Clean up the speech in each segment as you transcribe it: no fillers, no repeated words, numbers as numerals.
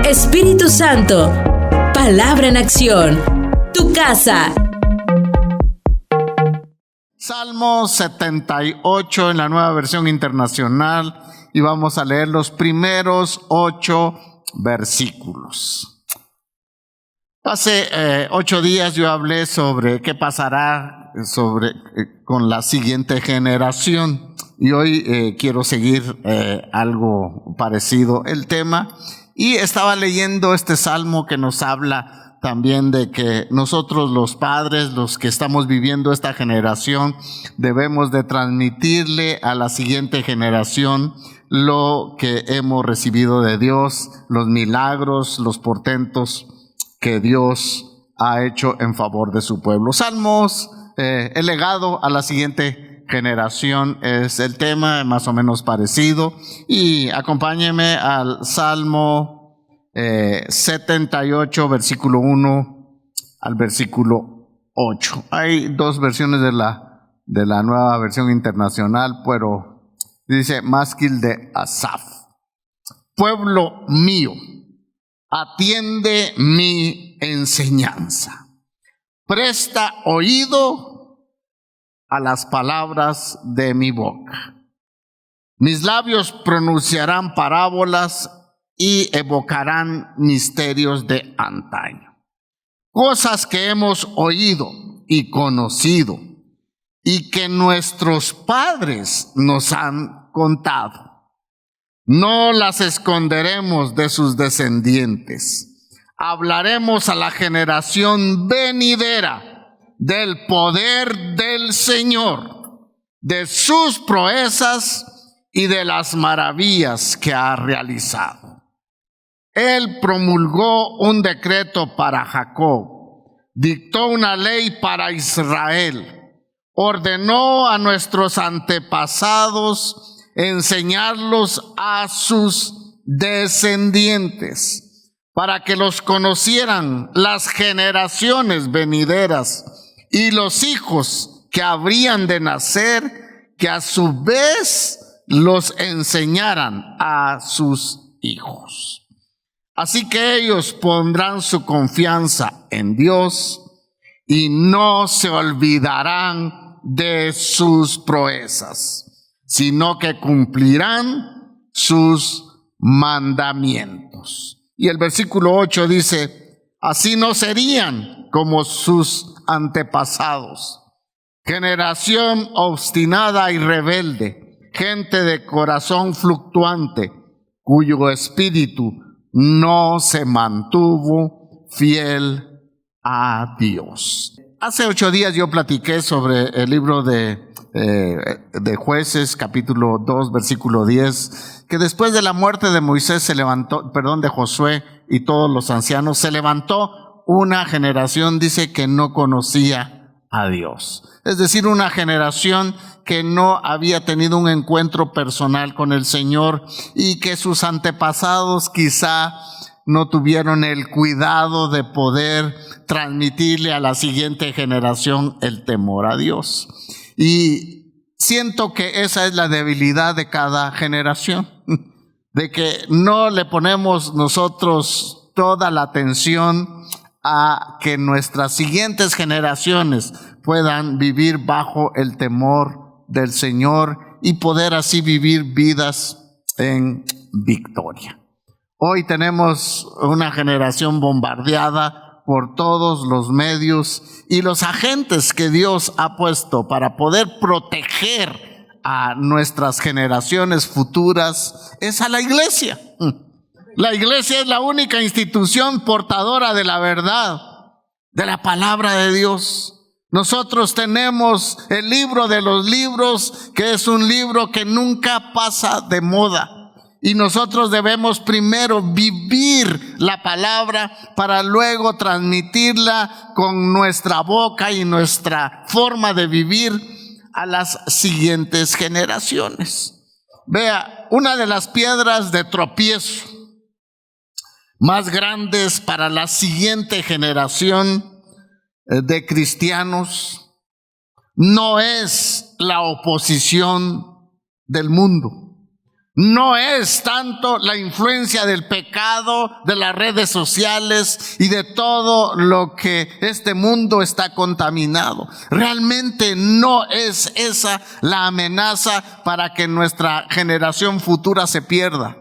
Espíritu Santo, palabra en acción. Tu casa. Salmo 78 en la Nueva Versión Internacional, y vamos a leer los primeros 8 versículos. Hace 8 días yo hablé sobre qué pasará con la siguiente generación, y hoy quiero seguir algo parecido el tema, y estaba leyendo este salmo que nos habla también de que nosotros los padres, los que estamos viviendo esta generación, debemos de transmitirle a la siguiente generación lo que hemos recibido de Dios, los milagros, los portentos que Dios ha hecho en favor de su pueblo. Salmos, el legado a la siguiente generación es el tema, más o menos parecido, y acompáñeme al Salmo 78, versículo 1 al versículo 8. Hay 2 versiones de la Nueva Versión Internacional, pero dice Másquil de Asaf: pueblo mío, atiende mi enseñanza, presta oído a las palabras de mi boca. Mis labios pronunciarán parábolas y evocarán misterios de antaño, cosas que hemos oído y conocido y que nuestros padres nos han contado. No las esconderemos de sus descendientes. Hablaremos a la generación venidera del poder del Señor, de sus proezas y de las maravillas que ha realizado. Él promulgó un decreto para Jacob, dictó una ley para Israel, ordenó a nuestros antepasados enseñarlos a sus descendientes, para que los conocieran las generaciones venideras y los hijos que habrían de nacer, que a su vez los enseñaran a sus hijos. Así que ellos pondrán su confianza en Dios y no se olvidarán de sus proezas, sino que cumplirán sus mandamientos. Y el versículo 8 dice: así no serían como sus antepasados, generación obstinada y rebelde, gente de corazón fluctuante, cuyo espíritu no se mantuvo fiel a Dios. Hace 8 días yo platiqué sobre el libro de Jueces, capítulo 2, versículo 10, que después de la muerte de Moisés de Josué y todos los ancianos, se levantó una generación, dice, que no conocía a Dios. Es decir, una generación que no había tenido un encuentro personal con el Señor, y que sus antepasados quizá no tuvieron el cuidado de poder transmitirle a la siguiente generación el temor a Dios. Y siento que esa es la debilidad de cada generación, de que no le ponemos nosotros toda la atención a que nuestras siguientes generaciones puedan vivir bajo el temor del Señor y poder así vivir vidas en victoria. Hoy tenemos una generación bombardeada por todos los medios y los agentes que Dios ha puesto para poder proteger a nuestras generaciones futuras es a la iglesia. La iglesia es la única institución portadora de la verdad, de la palabra de Dios. Nosotros tenemos el libro de los libros, que es un libro que nunca pasa de moda. Y nosotros debemos primero vivir la palabra para luego transmitirla con nuestra boca y nuestra forma de vivir a las siguientes generaciones. Vea, una de las piedras de tropiezo más grandes para la siguiente generación de cristianos no es la oposición del mundo, no es tanto la influencia del pecado, de las redes sociales y de todo lo que este mundo está contaminado. Realmente no es esa la amenaza para que nuestra generación futura se pierda,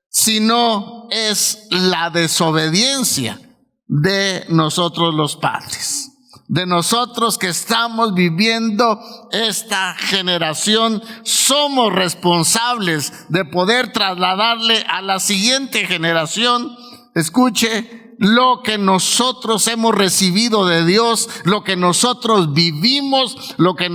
sino es la desobediencia de nosotros los padres, de nosotros que estamos viviendo esta generación. Somos responsables de poder trasladarle a la siguiente generación, escuche, lo que nosotros hemos recibido de Dios, lo que nosotros vivimos, lo que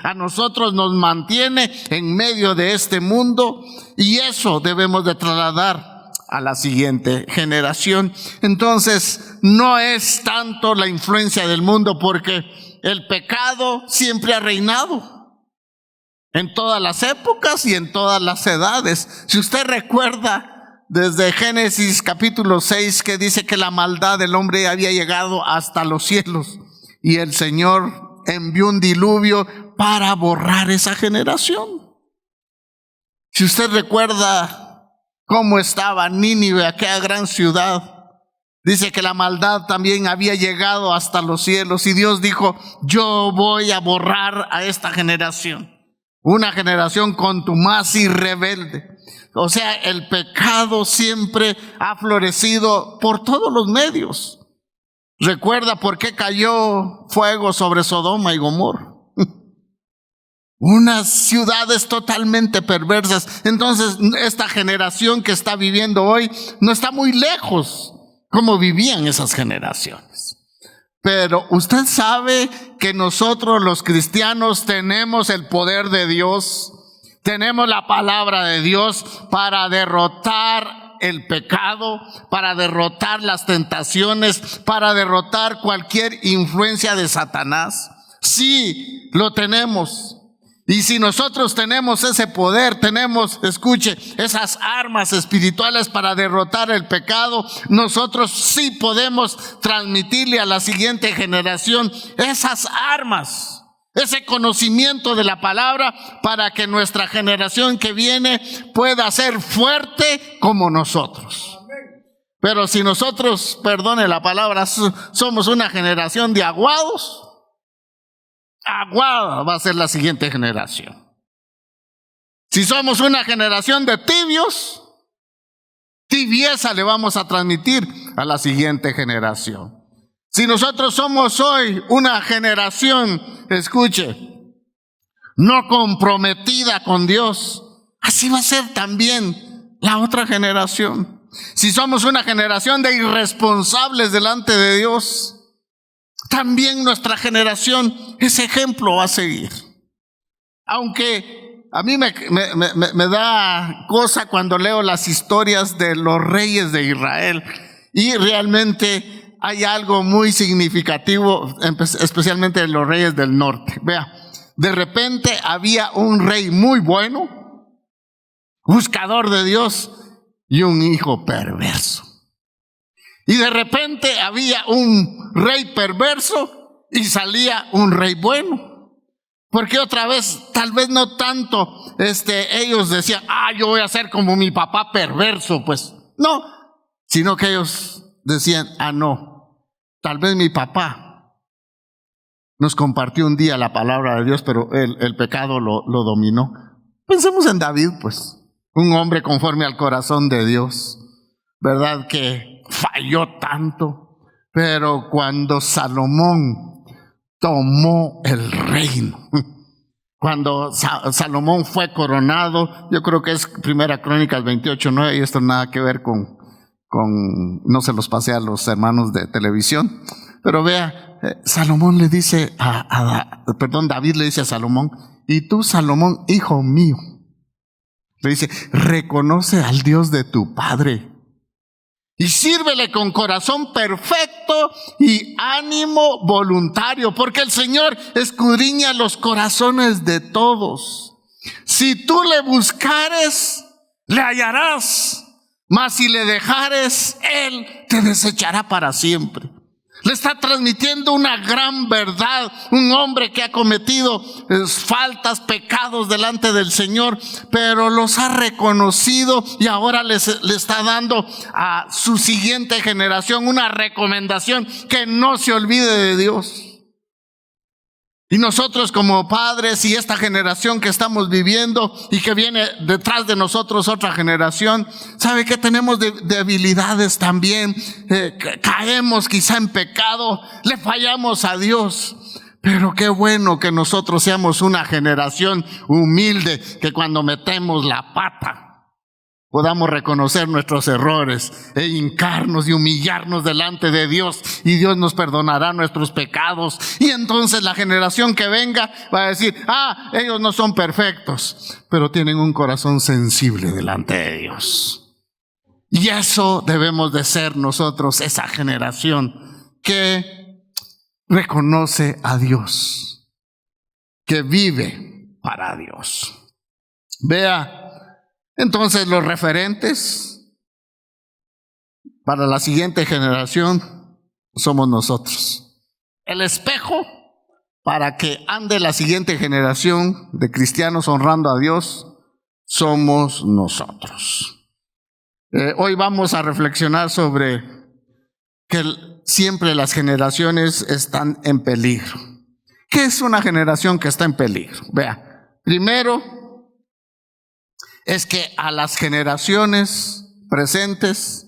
a nosotros nos mantiene en medio de este mundo, y eso debemos de trasladar a la siguiente generación. Entonces, no es tanto la influencia del mundo, porque el pecado siempre ha reinado en todas las épocas y en todas las edades. Si usted recuerda desde Génesis capítulo 6, que dice que la maldad del hombre había llegado hasta los cielos, y el Señor envió un diluvio para borrar esa generación. Si usted recuerda cómo estaba Nínive, aquella gran ciudad, dice que la maldad también había llegado hasta los cielos, y Dios dijo: yo voy a borrar a esta generación, una generación contumaz y rebelde. O sea, el pecado siempre ha florecido por todos los medios. Recuerda por qué cayó fuego sobre Sodoma y Gomorra. Unas ciudades totalmente perversas. Entonces, esta generación que está viviendo hoy no está muy lejos como vivían esas generaciones. Pero usted sabe que nosotros los cristianos tenemos el poder de Dios, tenemos la palabra de Dios para derrotar el pecado, para derrotar las tentaciones, para derrotar cualquier influencia de Satanás. Sí, lo tenemos. Y si nosotros tenemos ese poder, tenemos, escuche, esas armas espirituales para derrotar el pecado, nosotros sí podemos transmitirle a la siguiente generación esas armas, ese conocimiento de la palabra, para que nuestra generación que viene pueda ser fuerte como nosotros. Pero si nosotros, perdone la palabra, somos una generación de aguados, aguada va a ser la siguiente generación. Si somos una generación de tibios, tibieza le vamos a transmitir a la siguiente generación. Si nosotros somos hoy una generación, escuche, no comprometida con Dios, así va a ser también la otra generación. Si somos una generación de irresponsables delante de Dios, también nuestra generación ese ejemplo va a seguir. Aunque a mí me da cosa cuando leo las historias de los reyes de Israel, y realmente hay algo muy significativo, especialmente de los reyes del norte. Vea, de repente había un rey muy bueno, buscador de Dios, y un hijo perverso. Y de repente había un rey perverso y salía un rey bueno. Porque otra vez, tal vez no tanto, ellos decían: yo voy a ser como mi papá perverso, pues. No, sino que ellos decían: no, tal vez mi papá nos compartió un día la palabra de Dios, pero el pecado lo dominó. Pensemos en David, pues, un hombre conforme al corazón de Dios, ¿verdad? Que falló tanto, pero cuando Salomón tomó el reino, cuando Salomón fue coronado, yo creo que es Primera Crónicas 28:9, y esto nada que ver con no se los pasé a los hermanos de televisión, pero vea, Salomón le dice David le dice a Salomón: y tú, Salomón, hijo mío, le dice, reconoce al Dios de tu padre y sírvele con corazón perfecto y ánimo voluntario, porque el Señor escudriña los corazones de todos. Si tú le buscares, le hallarás, mas si le dejares, Él te desechará para siempre. Le está transmitiendo una gran verdad. Un hombre que ha cometido faltas, pecados delante del Señor, pero los ha reconocido y ahora le está dando a su siguiente generación una recomendación: que no se olvide de Dios. Y nosotros como padres y esta generación que estamos viviendo y que viene detrás de nosotros otra generación, ¿sabe que tenemos debilidades también? Caemos quizá en pecado, le fallamos a Dios. Pero qué bueno que nosotros seamos una generación humilde, que cuando metemos la pata podamos reconocer nuestros errores e hincarnos y humillarnos delante de Dios, y Dios nos perdonará nuestros pecados. Y entonces la generación que venga va a decir: ellos no son perfectos, pero tienen un corazón sensible delante de Dios. Y eso debemos de ser nosotros, esa generación que reconoce a Dios, que vive para Dios. Vea entonces los referentes para la siguiente generación somos nosotros. El espejo para que ande la siguiente generación de cristianos honrando a Dios somos nosotros. Hoy vamos a reflexionar sobre que siempre las generaciones están en peligro. ¿Qué es una generación que está en peligro? Vea, primero es que a las generaciones presentes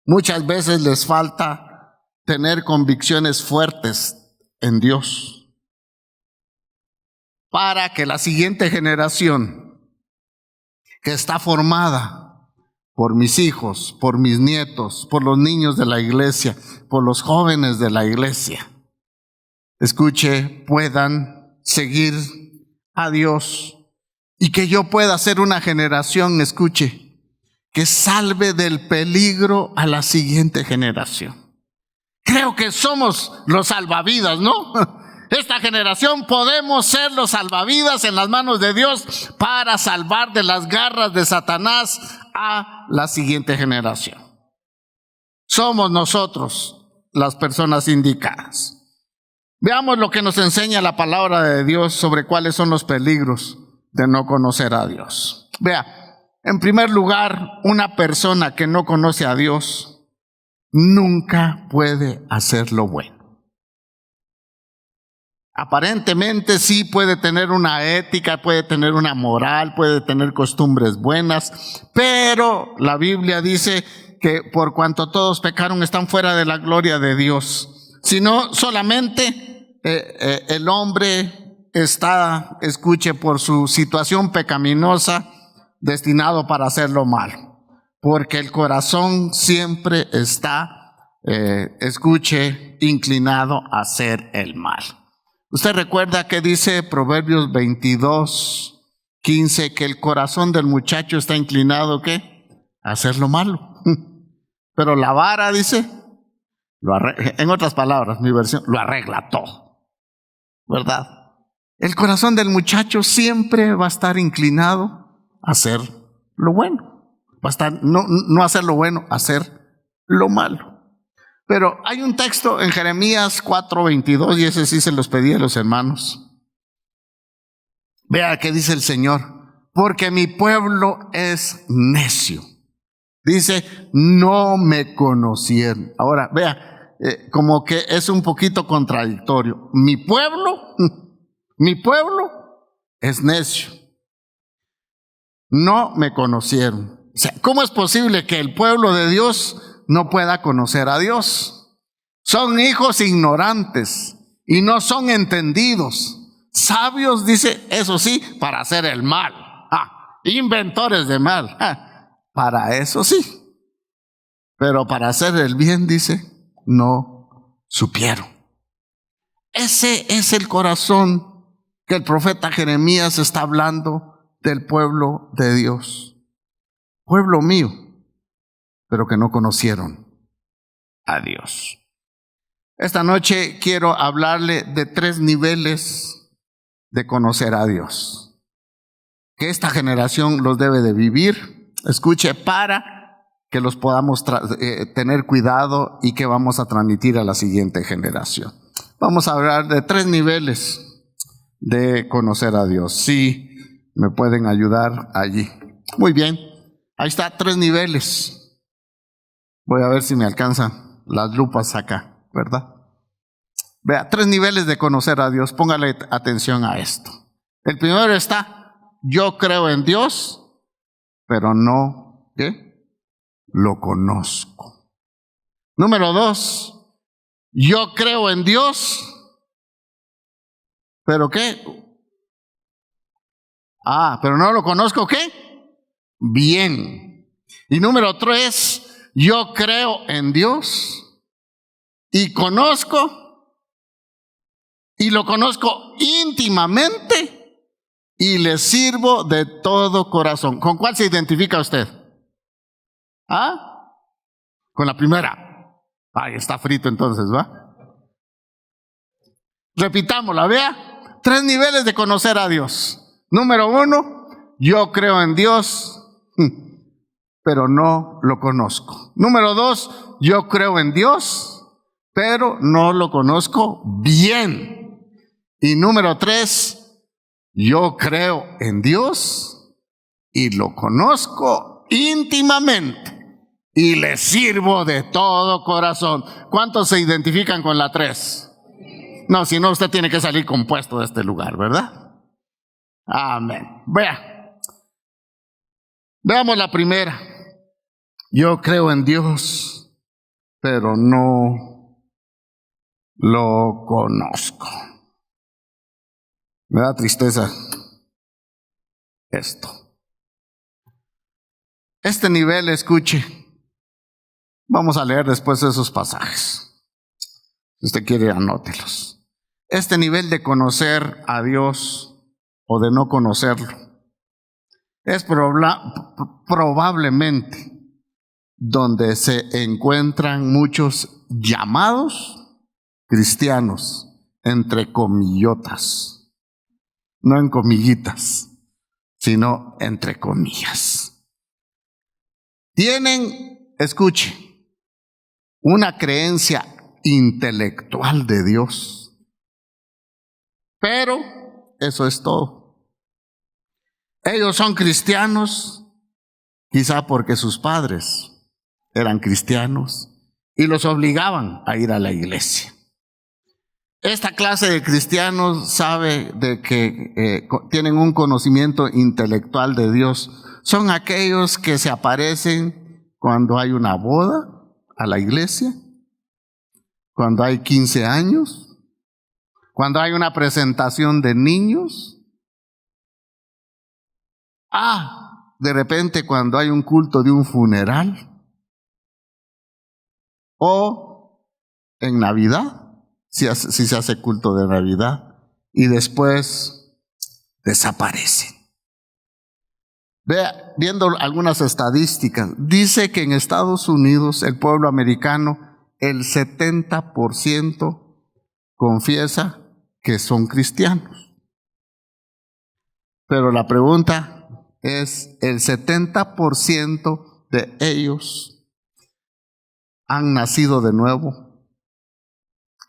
muchas veces les falta tener convicciones fuertes en Dios, para que la siguiente generación, que está formada por mis hijos, por mis nietos, por los niños de la iglesia, por los jóvenes de la iglesia, escuche, puedan seguir a Dios. Y que yo pueda ser una generación, escuche, que salve del peligro a la siguiente generación. Creo que somos los salvavidas, ¿no? Esta generación podemos ser los salvavidas en las manos de Dios para salvar de las garras de Satanás a la siguiente generación. Somos nosotros las personas indicadas. Veamos lo que nos enseña la palabra de Dios sobre cuáles son los peligros de no conocer a Dios. Vea, en primer lugar, una persona que no conoce a Dios nunca puede hacer lo bueno. Aparentemente sí puede tener una ética, puede tener una moral, puede tener costumbres buenas, pero la Biblia dice que por cuanto todos pecaron están fuera de la gloria de Dios. Sino solamente el hombre está, escuche, por su situación pecaminosa, destinado para hacer lo malo, porque el corazón siempre está, escuche, inclinado a hacer el mal. Usted recuerda que dice Proverbios 22:15, que el corazón del muchacho está inclinado, ¿qué? A hacer lo malo. Pero la vara, dice, en otras palabras, mi versión, lo arregla todo, ¿verdad? El corazón del muchacho siempre va a estar inclinado a hacer lo bueno. Va a estar, no hacer lo bueno, hacer lo malo. Pero hay un texto en Jeremías 4:22, y ese sí se los pedí a los hermanos. Vea qué dice el Señor: porque mi pueblo es necio. Dice, no me conocieron. Ahora, vea, como que es un poquito contradictorio. Mi pueblo es necio. No me conocieron. O sea, ¿cómo es posible que el pueblo de Dios no pueda conocer a Dios? Son hijos ignorantes y no son entendidos. Sabios, dice, eso sí, para hacer el mal. Inventores de mal. Para eso sí. Pero para hacer el bien, dice, no supieron. Ese es el corazón que el profeta Jeremías está hablando del pueblo de Dios. Pueblo mío, pero que no conocieron a Dios. Esta noche quiero hablarle de 3 niveles de conocer a Dios, que esta generación los debe de vivir, escuche, para que los podamos tener cuidado y que vamos a transmitir a la siguiente generación. Vamos a hablar de 3 niveles de conocer a Dios. Sí, me pueden ayudar allí. Muy bien, ahí está, 3 niveles. Voy a ver si me alcanzan las lupas acá, ¿verdad? Vea, 3 niveles de conocer a Dios. Póngale atención a esto. El primero está, yo creo en Dios, pero no, ¿qué? Lo conozco. Número 2, yo creo en Dios, pero ¿qué? Pero no lo conozco, ¿qué? Bien. Y número 3, yo creo en Dios y conozco, y lo conozco íntimamente y le sirvo de todo corazón. ¿Con cuál se identifica usted? Con la primera. Está frito entonces, ¿va? Repitámosla, vea. 3 niveles de conocer a Dios. Número 1, yo creo en Dios, pero no lo conozco. Número 2, yo creo en Dios, pero no lo conozco bien. Y número 3, yo creo en Dios y lo conozco íntimamente y le sirvo de todo corazón. ¿Cuántos se identifican con la 3? No, si no, usted tiene que salir compuesto de este lugar, ¿verdad? Amén. Veamos la primera. Yo creo en Dios, pero no lo conozco. Me da tristeza esto. Este nivel, escuche. Vamos a leer después esos pasajes. Si usted quiere, anótelos. Este nivel de conocer a Dios o de no conocerlo es probablemente donde se encuentran muchos llamados cristianos, entre comillotas. No en comillitas, sino entre comillas. Tienen, escuche, una creencia intelectual de Dios, pero eso es todo. Ellos son cristianos, quizá porque sus padres eran cristianos y los obligaban a ir a la iglesia. Esta clase de cristianos sabe de que tienen un conocimiento intelectual de Dios. Son aquellos que se aparecen cuando hay una boda a la iglesia, cuando hay 15 años, cuando hay una presentación de niños. De repente cuando hay un culto de un funeral, o en Navidad. Si se hace culto de Navidad y después desaparecen. Vea, viendo algunas estadísticas, dice que en Estados Unidos, el pueblo americano, el 70% confiesa que son cristianos. Pero la pregunta es, ¿el 70% de ellos han nacido de nuevo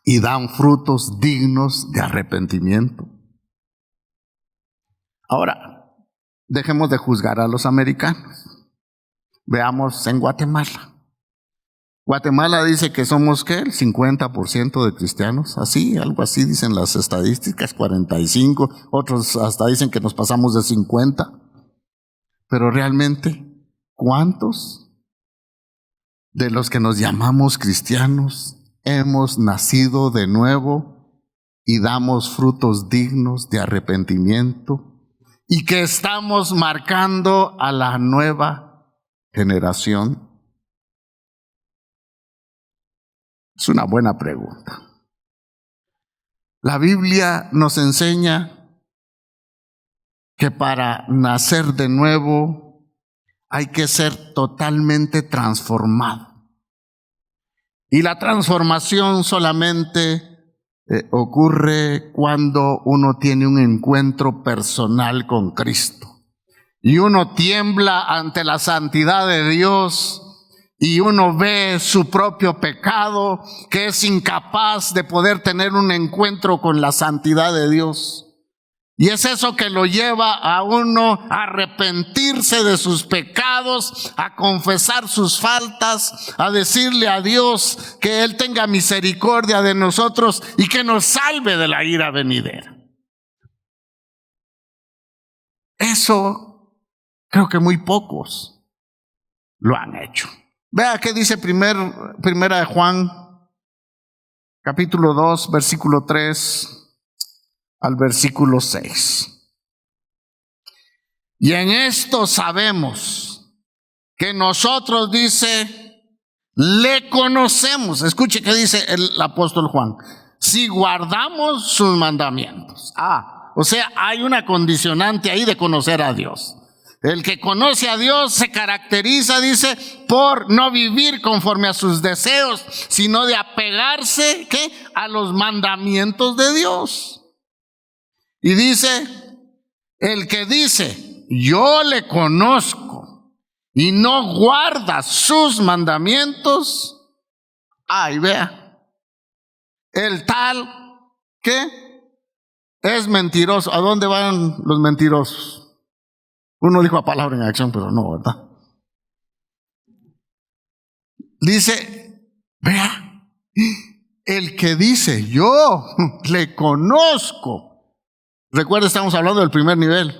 y dan frutos dignos de arrepentimiento? Ahora, dejemos de juzgar a los americanos. Veamos en Guatemala. Guatemala dice que somos, ¿qué? El 50% de cristianos. Así, algo así dicen las estadísticas, 45. Otros hasta dicen que nos pasamos de 50. Pero realmente, ¿cuántos de los que nos llamamos cristianos hemos nacido de nuevo y damos frutos dignos de arrepentimiento y que estamos marcando a la nueva generación? Es una buena pregunta. La Biblia nos enseña que para nacer de nuevo hay que ser totalmente transformado. Y la transformación solamente ocurre cuando uno tiene un encuentro personal con Cristo. Y uno tiembla ante la santidad de Dios y uno ve su propio pecado, que es incapaz de poder tener un encuentro con la santidad de Dios. Y es eso que lo lleva a uno a arrepentirse de sus pecados, a confesar sus faltas, a decirle a Dios que Él tenga misericordia de nosotros y que nos salve de la ira venidera. Eso creo que muy pocos lo han hecho. Vea qué dice primera de Juan, capítulo 2, versículo 3 al versículo 6. Y en esto sabemos que nosotros, dice, le conocemos. Escuche qué dice el apóstol Juan: si guardamos sus mandamientos. O sea, hay una condicionante ahí de conocer a Dios. El que conoce a Dios se caracteriza, dice, por no vivir conforme a sus deseos, sino de apegarse, ¿qué?, a los mandamientos de Dios. Y dice, el que dice, yo le conozco, y no guarda sus mandamientos, y vea, el tal, ¿qué?, es mentiroso. ¿A dónde van los mentirosos? Uno dijo a palabra en acción, pero no, ¿verdad? Dice, vea, el que dice, yo le conozco. Recuerda, estamos hablando del primer nivel.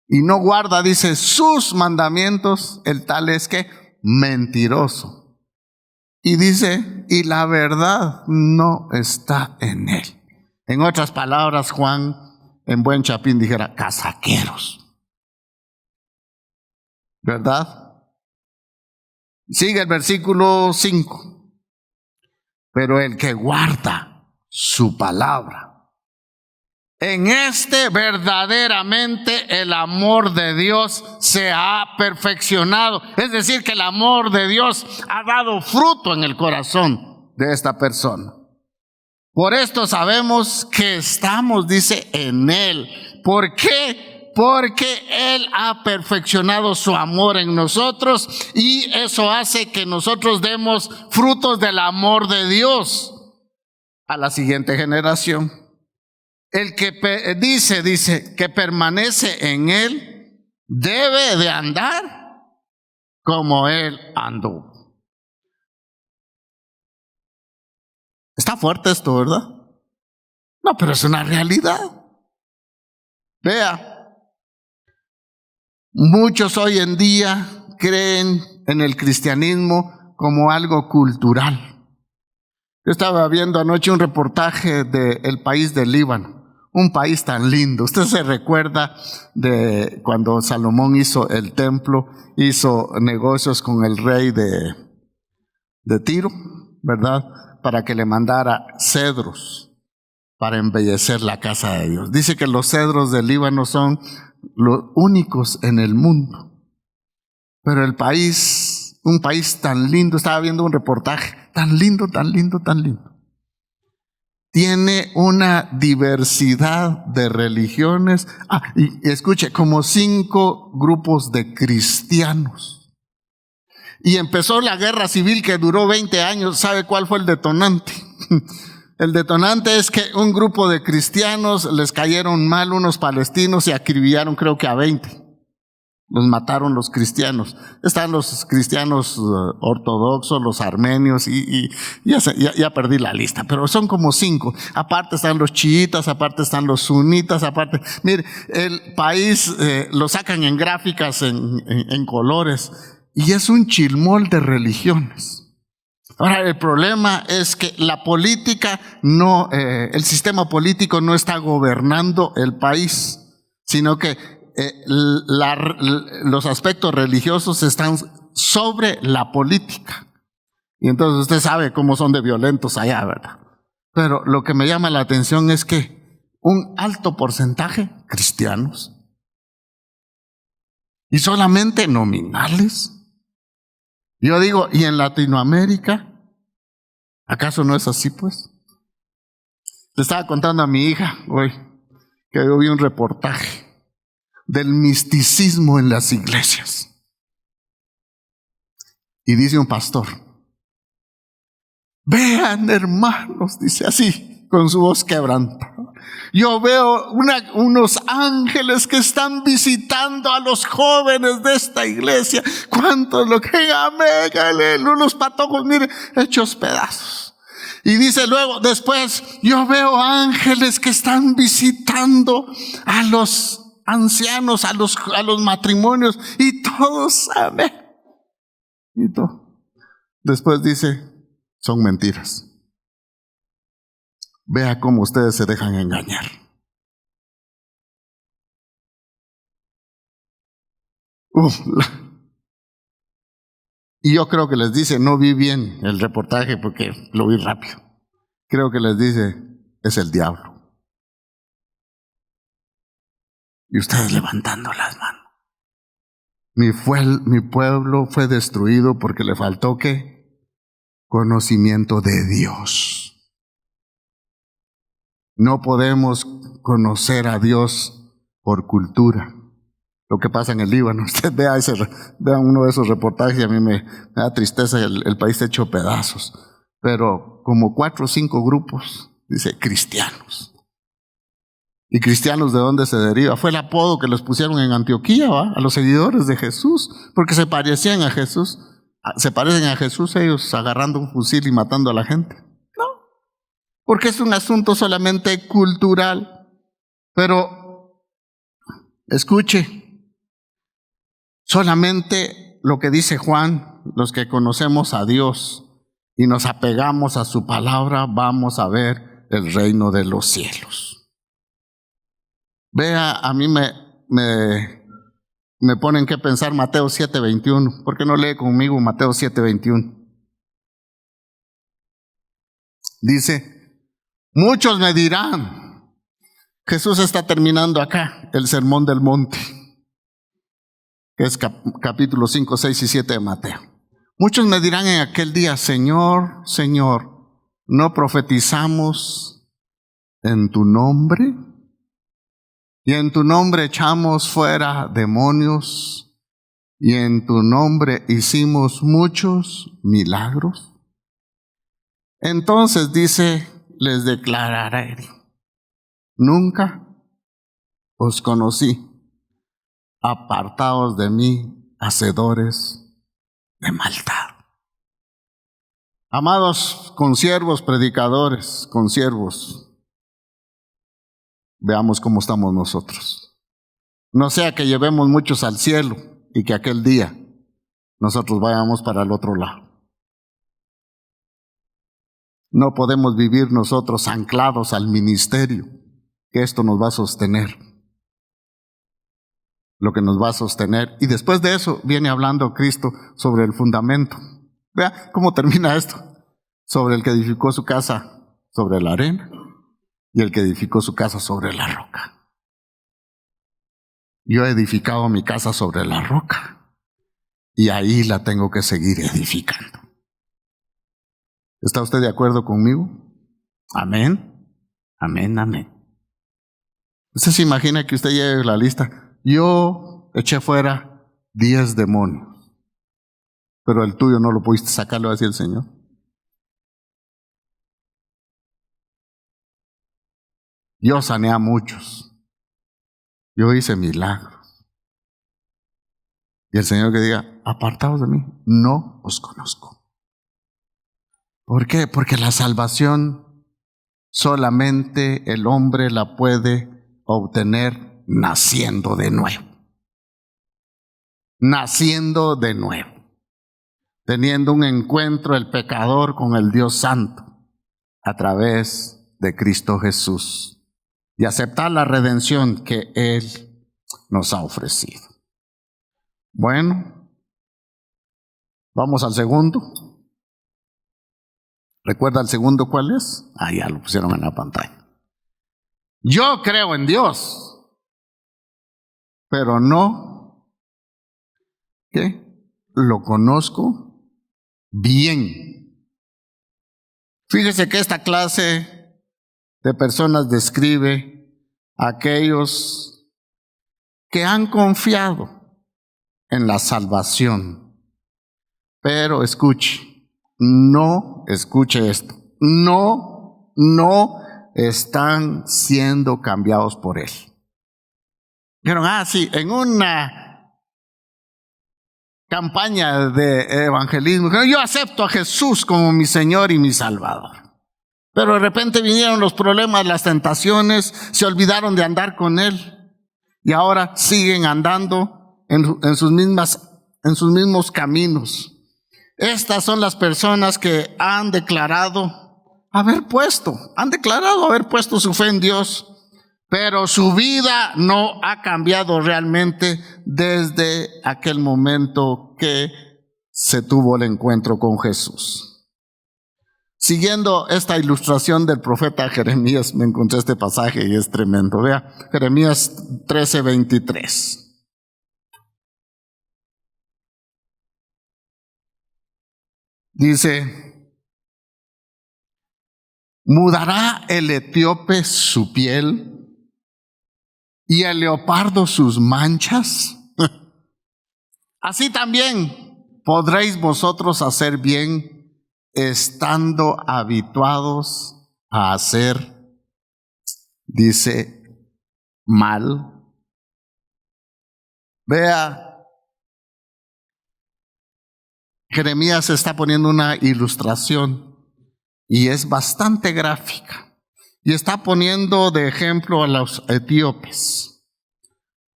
Y no guarda, dice, sus mandamientos, el tal es que mentiroso. Y dice, y la verdad no está en él. En otras palabras, Juan, en buen chapín, dijera, casaqueros. ¿Verdad? Sigue el versículo 5. Pero el que guarda su palabra, en este verdaderamente el amor de Dios se ha perfeccionado. Es decir, que el amor de Dios ha dado fruto en el corazón de esta persona. Por esto sabemos que estamos, dice, en Él. ¿Por qué? Porque Él ha perfeccionado su amor en nosotros, y eso hace que nosotros demos frutos del amor de Dios a la siguiente generación. El que dice que permanece en Él debe de andar como Él andó. Está fuerte esto, ¿verdad? No, pero es una realidad. Vea, muchos hoy en día creen en el cristianismo como algo cultural. Yo estaba viendo anoche un reportaje del país del Líbano. Un país tan lindo. Usted se recuerda de cuando Salomón hizo el templo, hizo negocios con el rey de Tiro, ¿verdad?, para que le mandara cedros para embellecer la casa de Dios. Dice que los cedros del Líbano son los únicos en el mundo. Pero el país, un país tan lindo, estaba viendo un reportaje, tan lindo, tan lindo, tan lindo. Tiene una diversidad de religiones. Y escuche, como 5 grupos de cristianos. Y empezó la guerra civil que duró 20 años. ¿Sabe cuál fue el detonante? El detonante es que un grupo de cristianos les cayeron mal unos palestinos y acribillaron, creo que a 20. Los mataron los cristianos. Están los cristianos ortodoxos, los armenios, y ya perdí la lista, pero son como 5. Aparte están los chiitas, aparte están los sunitas, aparte. Mire, el país lo sacan en gráficas, en colores, y es un chilmol de religiones. Ahora, el problema es que la política no, el sistema político no está gobernando el país, sino que los aspectos religiosos están sobre la política. Y entonces usted sabe cómo son de violentos allá, ¿verdad? Pero lo que me llama la atención es que un alto porcentaje cristianos, y solamente nominales. Yo digo, ¿y en Latinoamérica? ¿Acaso no es así, pues? Le estaba contando a mi hija hoy que yo vi un reportaje del misticismo en las iglesias. Y dice un pastor: vean, hermanos, dice así, con su voz quebrantada, yo veo unos ángeles que están visitando a los jóvenes de esta iglesia. ¿Cuántos lo creen? Amén, aleluya. Los patojos, miren, hechos pedazos. Y dice luego, después, yo veo ángeles que están visitando a los ancianos, a los matrimonios, y todos, amén. Y todo. Después dice, son mentiras. Vea cómo ustedes se dejan engañar. Y yo creo que les dice, no vi bien el reportaje porque lo vi rápido. Creo que les dice, es el diablo. Y ustedes levantando las manos. Mi pueblo fue destruido porque le faltó ¿qué? Conocimiento de Dios. No podemos conocer a Dios por cultura. Lo que pasa en el Líbano, usted vea uno de esos reportajes y a mí me da tristeza, el país está hecho pedazos. Pero como 4 o 5 grupos, dice, cristianos. ¿Y cristianos de dónde se deriva? Fue el apodo que les pusieron en Antioquía, ¿va? A los seguidores de Jesús, porque se parecían a Jesús. Se parecen a Jesús ellos agarrando un fusil y matando a la gente. No, porque es un asunto solamente cultural. Pero, escuche, solamente lo que dice Juan, los que conocemos a Dios y nos apegamos a su palabra, vamos a ver el reino de los cielos. Vea, a mí me ponen que pensar Mateo 7:21. ¿Por qué no lee conmigo Mateo 7:21? Dice, muchos me dirán, Jesús está terminando acá el sermón del monte, que es capítulo 5, 6 y 7 de Mateo. Muchos me dirán en aquel día, Señor, Señor, ¿no profetizamos en tu nombre? Y en tu nombre echamos fuera demonios, y en tu nombre hicimos muchos milagros. Entonces dice, les declararé, nunca os conocí, apartaos de mí, hacedores de maldad. Amados consiervos, predicadores, consiervos, veamos cómo estamos nosotros. No sea que llevemos muchos al cielo y que aquel día nosotros vayamos para el otro lado. No podemos vivir nosotros anclados al ministerio, que esto nos va a sostener. Lo que nos va a sostener. Y después de eso viene hablando Cristo sobre el fundamento. Vea cómo termina esto. Sobre el que edificó su casa sobre la arena y el que edificó su casa sobre la roca. Yo he edificado mi casa sobre la roca y ahí la tengo que seguir edificando. ¿Está usted de acuerdo conmigo? Amén, amén, amén. Usted se imagina que usted lleve la lista. Yo eché fuera 10 demonios, pero el tuyo no lo pudiste sacarlo, así el Señor. Yo sané a muchos. Yo hice milagros. Y el Señor que diga, apartaos de mí, no os conozco. ¿Por qué? Porque la salvación solamente el hombre la puede obtener naciendo de nuevo. Naciendo de nuevo. Teniendo un encuentro el pecador con el Dios Santo a través de Cristo Jesús. Y aceptar la redención que Él nos ha ofrecido. Bueno, vamos al segundo. ¿Recuerda el segundo cuál es? Ah, ya lo pusieron en la pantalla. Yo creo en Dios, pero no, ¿qué? Lo conozco bien. Fíjese que esta clase de personas describe a aquellos que han confiado en la salvación, Pero escuche esto, no están siendo cambiados por él. Dijeron, sí, en una campaña de evangelismo, yo acepto a Jesús como mi Señor y mi Salvador. Pero de repente vinieron los problemas, las tentaciones, se olvidaron de andar con él y ahora siguen andando en sus mismos caminos. Estas son las personas que han declarado haber puesto su fe en Dios, pero su vida no ha cambiado realmente desde aquel momento que se tuvo el encuentro con Jesús. Siguiendo esta ilustración del profeta Jeremías, me encontré este pasaje y es tremendo. Vea, Jeremías 13:23. Dice, ¿mudará el etíope su piel y el leopardo sus manchas? Así también podréis vosotros hacer bien estando habituados a hacer, dice, mal. Vea, Jeremías está poniendo una ilustración y es bastante gráfica. Y está poniendo de ejemplo a los etíopes.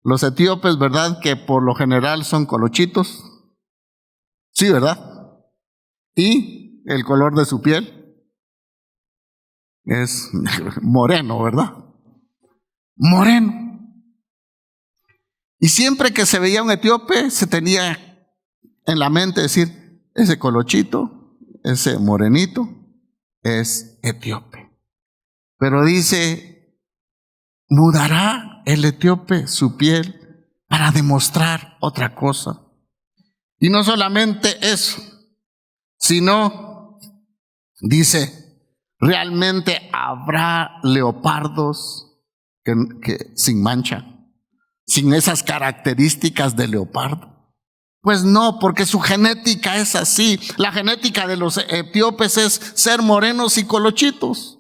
Los etíopes, ¿verdad? Que por lo general son colochitos. Sí, ¿verdad? Y el color de su piel es moreno, ¿verdad? Moreno. Y siempre que se veía un etíope, se tenía en la mente decir, ese colochito, ese morenito, es etíope. Pero dice, mudará el etíope su piel para demostrar otra cosa. Y no solamente eso, sino, dice, realmente habrá leopardos que sin mancha, sin esas características de leopardo. Pues no, porque su genética es así. La genética de los etíopes es ser morenos y colochitos.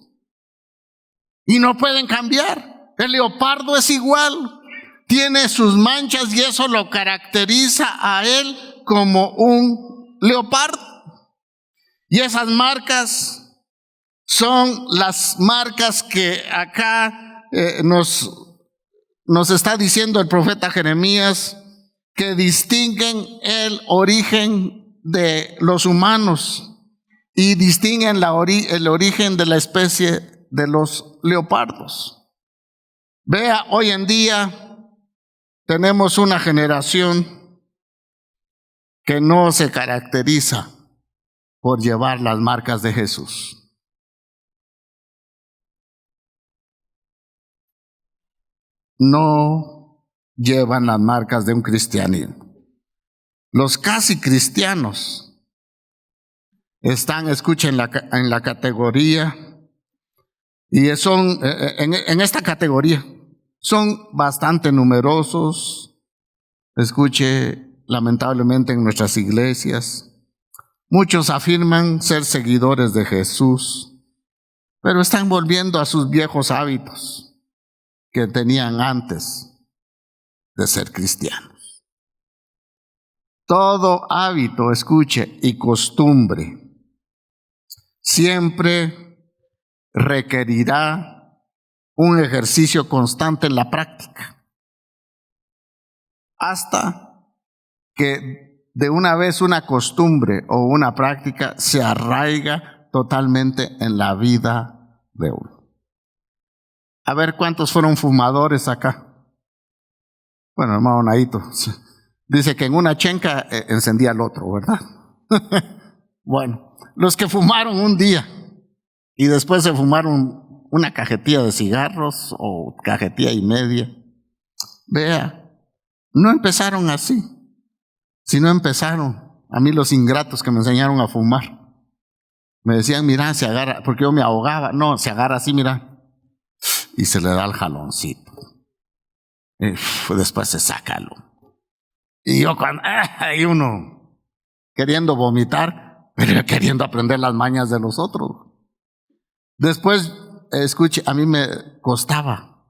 Y no pueden cambiar. El leopardo es igual. Tiene sus manchas y eso lo caracteriza a él como un leopardo. Y esas marcas son las marcas que acá nos está diciendo el profeta Jeremías, que distinguen el origen de los humanos y distinguen el origen de la especie de los leopardos. Vea, hoy en día tenemos una generación que no se caracteriza por llevar las marcas de Jesús. No llevan las marcas de un cristianismo. Los casi cristianos están, escuchen, en la categoría, y son en esta categoría, son bastante numerosos. Escuche, lamentablemente en nuestras iglesias, muchos afirman ser seguidores de Jesús, pero están volviendo a sus viejos hábitos que tenían antes de ser cristianos. Todo hábito, escuche, y costumbre siempre requerirá un ejercicio constante en la práctica, hasta que de una vez una costumbre o una práctica se arraiga totalmente en la vida de uno. A ver cuántos fueron fumadores acá. Bueno, hermano Naito dice que en una chenca encendía el otro, ¿verdad? Bueno, los que fumaron un día y después se fumaron una cajetilla de cigarros o cajetilla y media, vea, no empezaron así, sino empezaron, a mí los ingratos que me enseñaron a fumar, me decían, mira, se agarra, porque yo me ahogaba, no, se agarra así, mira, y se le da el jaloncito. Después se sácalo. Y yo cuando hay uno queriendo vomitar, pero queriendo aprender las mañas de los otros. Después, escuche, a mí me costaba,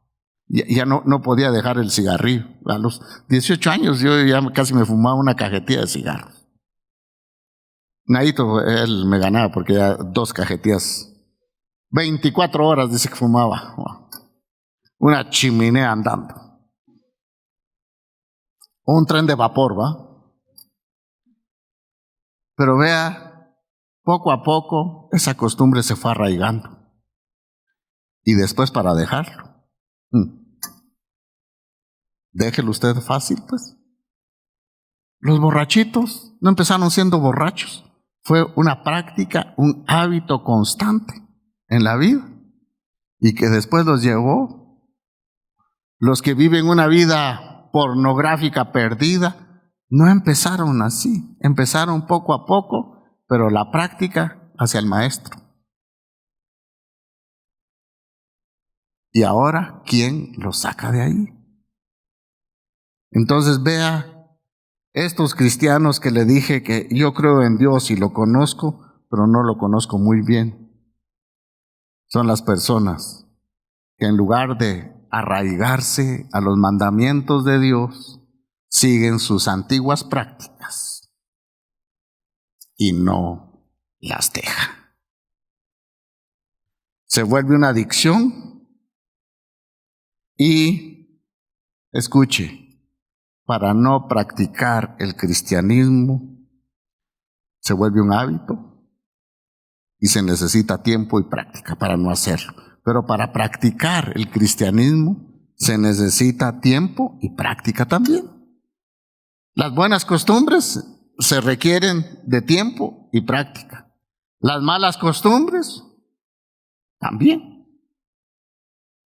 ya no podía dejar el cigarrillo. A los 18 años yo ya casi me fumaba una cajetilla de cigarros. Naito, él me ganaba porque ya 2 cajetillas, 24 horas dice que fumaba. Una chimenea andando. Un tren de vapor, ¿va? Pero vea, poco a poco esa costumbre se fue arraigando. Y después para dejarlo, déjelo usted fácil, pues. Los borrachitos no empezaron siendo borrachos. Fue una práctica, un hábito constante en la vida. Y que después los llevó. Los que viven una vida pornográfica perdida, no empezaron así. Empezaron poco a poco, pero la práctica hacia el maestro. Y ahora, ¿quién los saca de ahí? Entonces vea, estos cristianos que le dije que yo creo en Dios y lo conozco, pero no lo conozco muy bien, son las personas que en lugar de arraigarse a los mandamientos de Dios, siguen sus antiguas prácticas y no las dejan. Se vuelve una adicción y, escuche, para no practicar el cristianismo, se vuelve un hábito y se necesita tiempo y práctica para no hacerlo. Pero para practicar el cristianismo se necesita tiempo y práctica también. Las buenas costumbres se requieren de tiempo y práctica. Las malas costumbres también.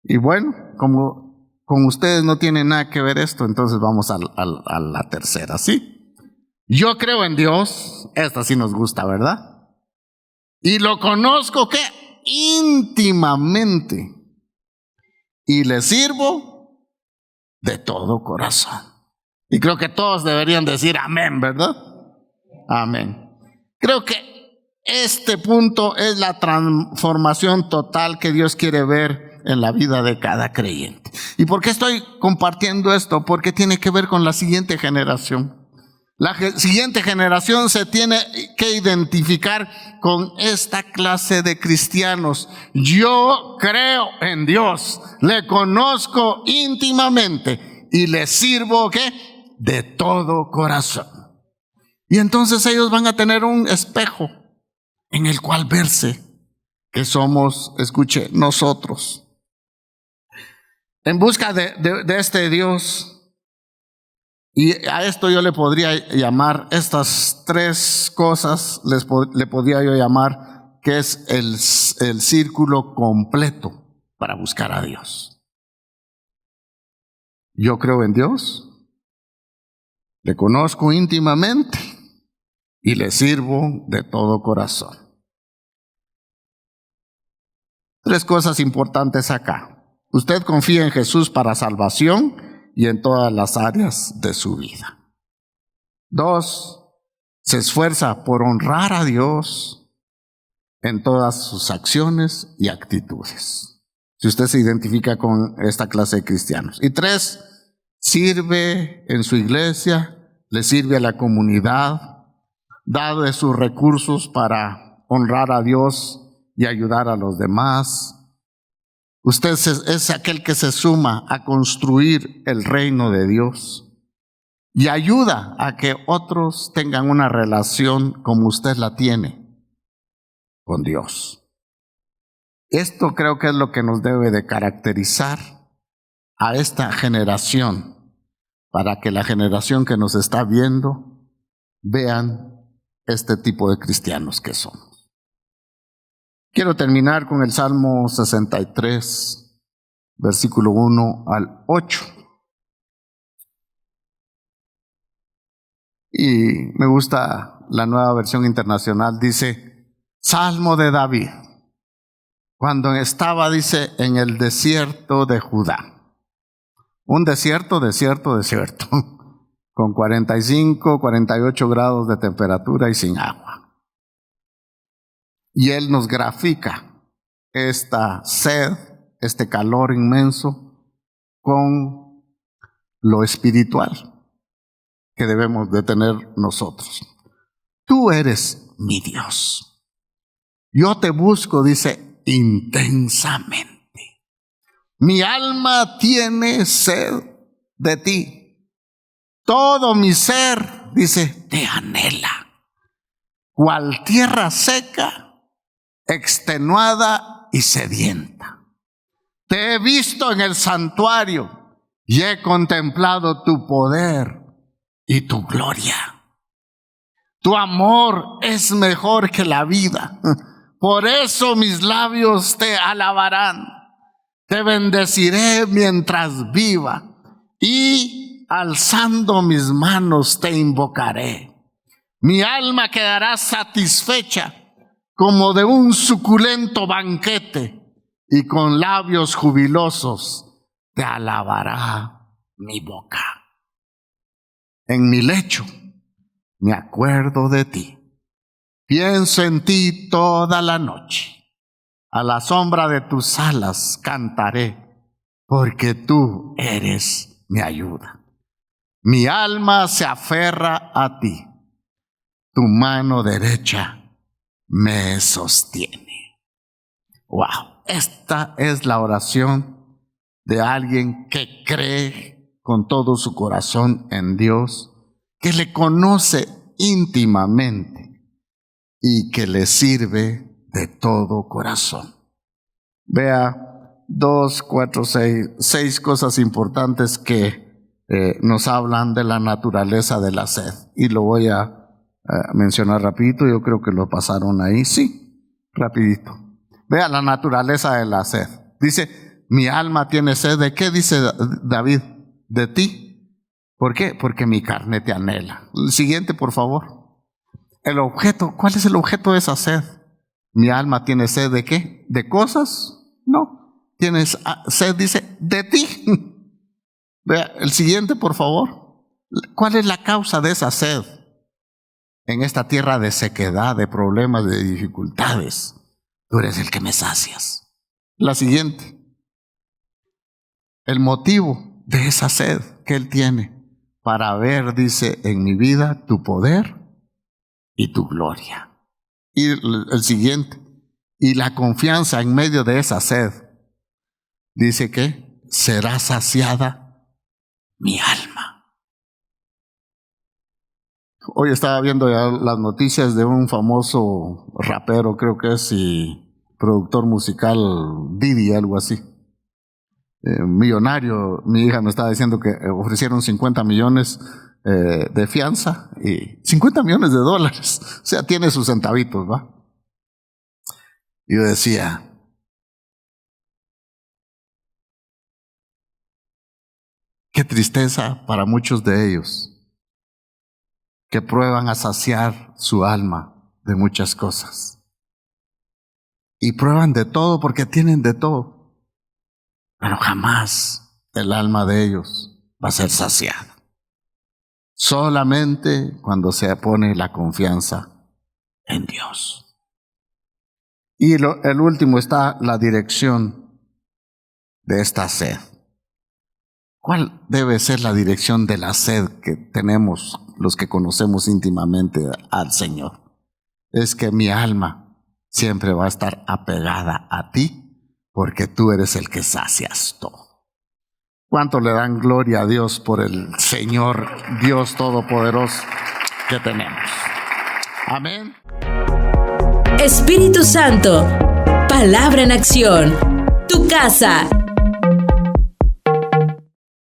Y bueno, como con ustedes no tiene nada que ver esto, entonces vamos a la tercera, ¿sí? Yo creo en Dios, esta sí nos gusta, ¿verdad? Y lo conozco, ¿qué? Íntimamente. Y le sirvo de todo corazón. Y creo que todos deberían decir amén, ¿verdad? Amén. Creo que este punto es la transformación total que Dios quiere ver en la vida de cada creyente. ¿Y por qué estoy compartiendo esto? Porque tiene que ver con la siguiente generación. La siguiente generación se tiene que identificar con esta clase de cristianos. Yo creo en Dios, le conozco íntimamente y le sirvo, ¿qué? De todo corazón. Y entonces ellos van a tener un espejo en el cual verse que somos, escuche, nosotros. En busca de este Dios. Y a esto yo le podría llamar, estas 3 cosas, le podría yo llamar que es el círculo completo para buscar a Dios. Yo creo en Dios, le conozco íntimamente y le sirvo de todo corazón. 3 cosas importantes acá. Usted confía en Jesús para salvación y en todas las áreas de su vida. 2, se esfuerza por honrar a Dios en todas sus acciones y actitudes. Si usted se identifica con esta clase de cristianos. Y 3, sirve en su iglesia, le sirve a la comunidad, da de sus recursos para honrar a Dios y ayudar a los demás. Usted es aquel que se suma a construir el reino de Dios y ayuda a que otros tengan una relación como usted la tiene con Dios. Esto creo que es lo que nos debe de caracterizar a esta generación, para que la generación que nos está viendo vean este tipo de cristianos que somos. Quiero terminar con el Salmo 63, versículo 1 al 8. Y me gusta la Nueva Versión Internacional, dice, Salmo de David, cuando estaba, dice, en el desierto de Judá. Un desierto. con 45, 48 grados de temperatura y sin agua. Y Él nos grafica esta sed, este calor inmenso, con lo espiritual que debemos de tener nosotros. Tú eres mi Dios. Yo te busco, dice, intensamente. Mi alma tiene sed de ti. Todo mi ser, dice, te anhela. Cual tierra seca, extenuada y sedienta. Te he visto en el santuario y he contemplado tu poder y tu gloria. Tu amor es mejor que la vida. Por eso mis labios te alabarán. Te bendeciré mientras viva y alzando mis manos te invocaré. Mi alma quedará satisfecha como de un suculento banquete y con labios jubilosos te alabará mi boca. En mi lecho me acuerdo de ti. Pienso en ti toda la noche. A la sombra de tus alas cantaré, porque tú eres mi ayuda. Mi alma se aferra a ti. Tu mano derecha me sostiene. Wow, esta es la oración de alguien que cree con todo su corazón en Dios, que le conoce íntimamente y que le sirve de todo corazón. Vea 6 cosas importantes que nos hablan de la naturaleza de la sed. Y lo voy a mencionar rapidito, yo creo que lo pasaron ahí, sí, rapidito. Vea la naturaleza de la sed. Dice, mi alma tiene sed, ¿de qué dice David? De ti. ¿Por qué? Porque mi carne te anhela. El siguiente, por favor. El objeto, ¿cuál es el objeto de esa sed? Mi alma tiene sed ¿de qué? ¿De cosas? No. Tienes sed, dice, de ti. Vea, el siguiente, por favor. ¿Cuál es la causa de esa sed? En esta tierra de sequedad, de problemas, de dificultades, tú eres el que me sacias. La siguiente. El motivo de esa sed que Él tiene para ver, dice, en mi vida tu poder y tu gloria. Y el siguiente. Y la confianza en medio de esa sed. Dice que será saciada mi alma. Hoy estaba viendo ya las noticias de un famoso rapero, creo que es, y productor musical, Diddy, algo así. Millonario. Mi hija me estaba diciendo que ofrecieron 50 millones de fianza y 50 millones de dólares. O sea, tiene sus centavitos, ¿va? Y yo decía, qué tristeza para muchos de ellos que prueban a saciar su alma de muchas cosas. Y prueban de todo porque tienen de todo. Pero jamás el alma de ellos va a ser saciada. Solamente cuando se pone la confianza en Dios. Y el último está la dirección de esta sed. ¿Cuál debe ser la dirección de la sed que tenemos los que conocemos íntimamente al Señor? Es que mi alma siempre va a estar apegada a ti, porque tú eres el que sacias todo. ¿Cuánto le dan gloria a Dios por el Señor Dios Todopoderoso que tenemos? Amén. Espíritu Santo, palabra en acción. Tu casa